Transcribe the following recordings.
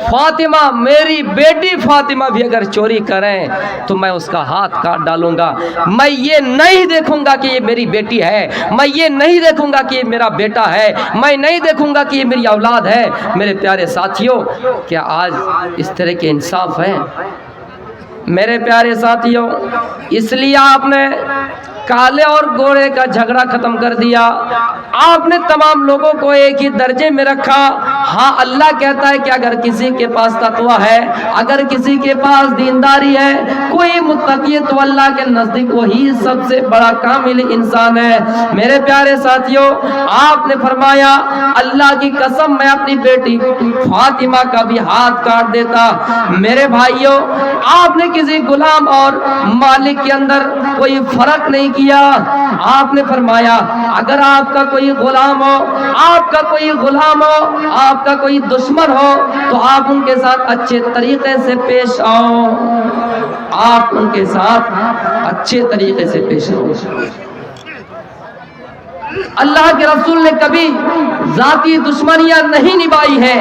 فاطمہ میری بیٹی فاطمہ بھی اگر چوری کریں تو میں اس کا ہاتھ کاٹ ڈالوں گا. میں یہ نہیں دیکھوں گا کہ یہ میری بیٹی ہے, میں یہ نہیں دیکھوں گا کہ یہ میرا بیٹا ہے, میں نہیں دیکھوں گا کہ یہ میری اولاد ہے. میرے پیارے ساتھیوں, کیا آج اس طرح کے انصاف ہے؟ میرے پیارے ساتھیوں, اس لیے آپ نے کالے اور گورے کا جھگڑا ختم کر دیا. آپ نے تمام لوگوں کو ایک ہی درجے میں رکھا. ہاں, اللہ کہتا ہے کہ اگر کسی کے پاس تقوی ہے, اگر کسی کے پاس دینداری ہے, کوئی متقی ہے, تو اللہ کے نزدیک وہی سب سے بڑا کامل انسان ہے. میرے پیارے ساتھیوں, آپ نے فرمایا اللہ کی قسم میں اپنی بیٹی فاطمہ کا بھی ہاتھ کاٹ دیتا. میرے بھائیوں, آپ نے کسی غلام اور مالک کے اندر کوئی فرق نہیں کیا. آپ نے فرمایا اگر آپ کا کوئی غلام ہو, آپ کا کوئی غلام ہو, آپ کا کوئی دشمن ہو, تو آپ ان کے ساتھ اچھے طریقے سے پیش آؤ, آپ ان کے ساتھ اچھے طریقے سے پیش آؤ. اللہ کے رسول نے کبھی ذاتی دشمنیاں نہیں نبھائی ہے.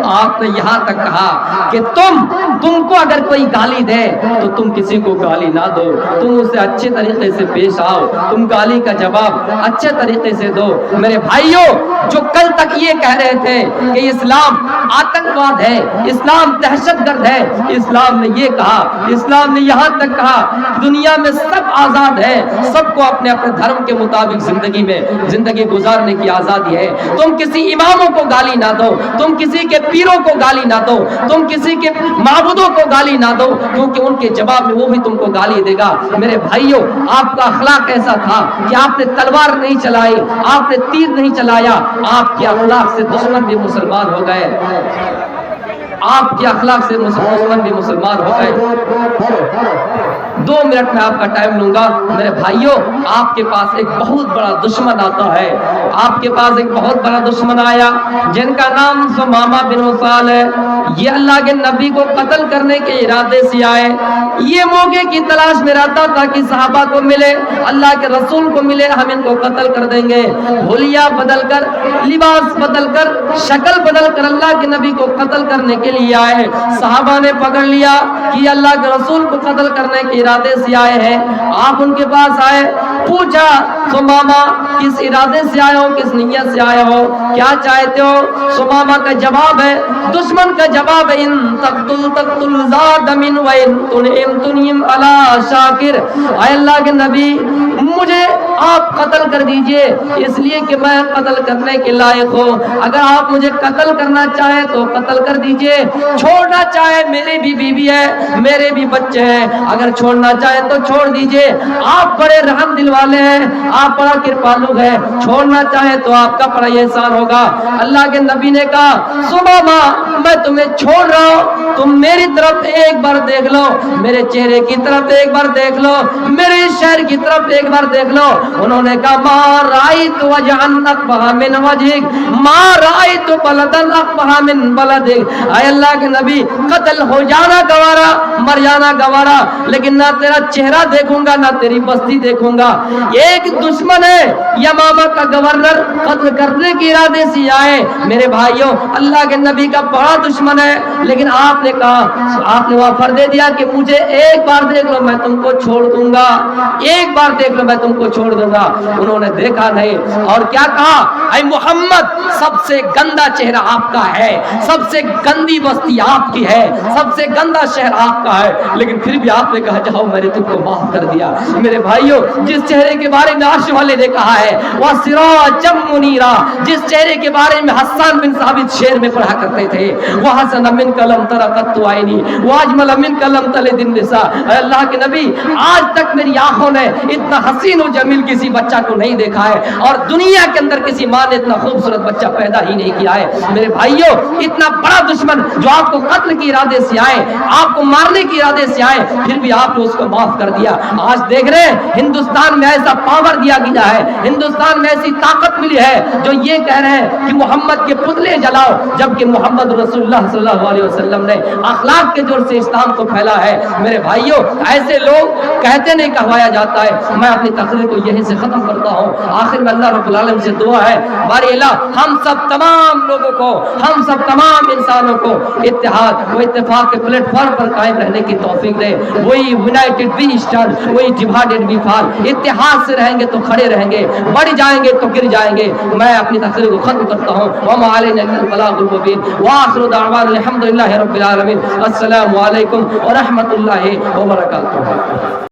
آپ نے یہاں تک کہا کہ تم کو اگر کوئی گالی دے تو تم کسی کو گالی نہ دو, تم اسے اچھے طریقے سے پیش آؤ, تم گالی کا جواب اچھے طریقے سے دو. میرے بھائیوں, جو کل تک یہ کہہ رہے تھے کہ اسلام آتنکواد ہے, اسلام دہشت گرد ہے, اسلام نے یہ کہا, اسلام نے یہاں تک کہا دنیا میں سب آزاد ہے, سب کو اپنے اپنے دھرم کے مطابق زندگی گزارنے کی آزادی ہے. تم کسی اماموں کو گالی نہ دو, تم کسی کے پیروں کو گالی نہ دو, تم کسی کے معبودوں کو گالی نہ دو, کیونکہ ان کے جواب میں وہ بھی تم کو گالی دے گا. میرے بھائیوں, آپ کا اخلاق ایسا تھا کہ آپ نے تلوار نہیں چلائی, آپ نے تیر نہیں چلایا, آپ کے اخلاق سے دشمن بھی مسلمان ہو گئے, آپ کے اخلاق سے دشمن بھی مسلمان ہو گئے. 2 منٹ میں آپ کا ٹائم لوں گا. میرے بھائیوں, آپ کے پاس ایک بہت بڑا دشمن آتا ہے, آپ کے پاس ایک بہت بڑا دشمن آیا جن کا نام ثمامہ بن اسال ہے. یہ اللہ کے نبی کو قتل کرنے کے ارادے سے آئے. یہ موقع کی تلاش میں رہتا تھا کہ صحابہ کو ملے, اللہ کے رسول کو ملے, ہم ان کو قتل کر دیں گے. حلیہ بدل کر, لباس بدل کر, شکل بدل کر اللہ کے نبی کو قتل کرنے کے لیے آئے. صحابہ نے پکڑ لیا کہ اللہ کے رسول کو قتل کرنے کے ارادے سے آئے ہیں. آپ ان کے پاس آئے, پوچھا ثمامہ کس ارادے سے آئے ہو, کس نیت سے آئے ہو, کیا چاہتے ہو؟ ثمامہ کا جواب ہے, دشمن کا جواب ہے, ان تقتل ذا من وان تنعم علی شاکر. اے اللہ کے نبی, مجھے آپ قتل کر دیجئے, اس لیے کہ میں قتل کرنے کے لائق ہوں. اگر آپ مجھے قتل کرنا چاہیں تو قتل کر دیجئے, چھوڑنا چاہے میری بھی بیوی ہے, میرے بھی بچے ہیں, اگر چھوڑنا چاہے تو چھوڑ دیجئے. آپ بڑے رحم دل والے ہیں, آپ بڑا کرپالو ہیں, چھوڑنا چاہے تو آپ کا بڑا احسان ہوگا. اللہ کے نبی نے کہا ثمامہ میں تمہیں چھوڑ رہا ہوں, تم میری طرف ایک بار دیکھ لو, میرے چہرے کی طرف ایک بار دیکھ لو, میرے شہر کی طرف ایک بار دیکھ لو. انہوں نے کہا ما رأیت وجہن اقبح من وجہک, ما رأیت بلدن اقبح من بلدک. اے اللہ کے نبی, قتل ہو جانا گوارا, مر جانا گوارا, لیکن نہ تیرا چہرہ دیکھوں گا نہ تیری بستی دیکھوں گا. ایک دشمن ہے یمامہ کا گورنر, قتل کرنے کے ارادے سے آئے. میرے بھائیوں, اللہ کے نبی کا بڑا دشمن ہے, لیکن آپ نے کہا, آپ نے آفر دے دیا کہ مجھے ایک بار دیکھ لو میں تم کو چھوڑ دوں گا, ایک بار دیکھ لو میں تم کو چھوڑ دوں گا. انہوں نے دیکھا نہیں اور کیا کہا, اے محمد سب سے گندا چہرہ آپ کا ہے, سب سے گندی بستی آپ کی ہے, سب سے گندا شہر آپ کا ہے, لیکن پھر بھی آپ نے کہا جاؤ میں نے تم کو معاف کر دیا. میرے بھائیوں, جس چہرے کے بارے میں عرش والے نے کہا ہے وہ سراجم منیرا, جس چہرے کے بارے میں حسان بن ثابت شعر میں پڑھا کرتے تھے, وہ حسن من کلم ترقت عینی واجمل من کلم تلد النساء. اے اللہ کے نبی, آج تک میری آنکھوں نے اتنا حسین و جمیل کسی بچہ کو نہیں دیکھا ہے, اور دنیا کے اندر کسی ماں نے اتنا خوبصورت بچہ پیدا ہی نہیں کیا ہے. میرے بھائیوں, اتنا بڑا دشمن جو آپ کو قتل کے ارادے سے آئے, آپ کو مارنے کے ارادے سے آئے, پھر بھی آپ نے اس کو معاف کر دیا. آج دیکھ رہے ہیں ہندوستان میں ایسا پاور دیا گیا ہے, ہندوستان میں ایسی طاقت ملی ہے جو یہ کہہ رہے ہیں کہ محمد کے پتلے جلاؤ, جبکہ محمد رسول اللہ صلی اللہ علیہ وسلم نے اخلاق کے جوڑ سے اسلام کو پھیلا ہے۔ میرے بھائیوں، ایسے لوگ کہتے نہیں کہوایا جاتا ہے۔ میں اپنی تقریر کو یہیں سے ختم کرتا ہوں۔ آخر میں اللہ رب العالمین سے دعا ہے، باری الہ ہم سب تمام لوگوں کو، ہم سب تمام انسانوں کو اتحاد و اتفاق کے پلیٹ فارم پر قائم رہنے کی توفیق دے۔ وہی یونائٹڈ وی اسٹینڈ، وہی ڈیوائیڈڈ وی فال۔ اتحاد سے رہیں گے تو کھڑے رہیں گے، بڑھ جائیں گے تو گر جائیں گے۔ میں اپنی تقریر کو ختم کرتا ہوں۔ وما علینا الا البلاغ المبین، وآخر دعوانا الحمد للہ رب العالمین۔ السلام علیکم ورحمۃ اللہ وبرکاتہ۔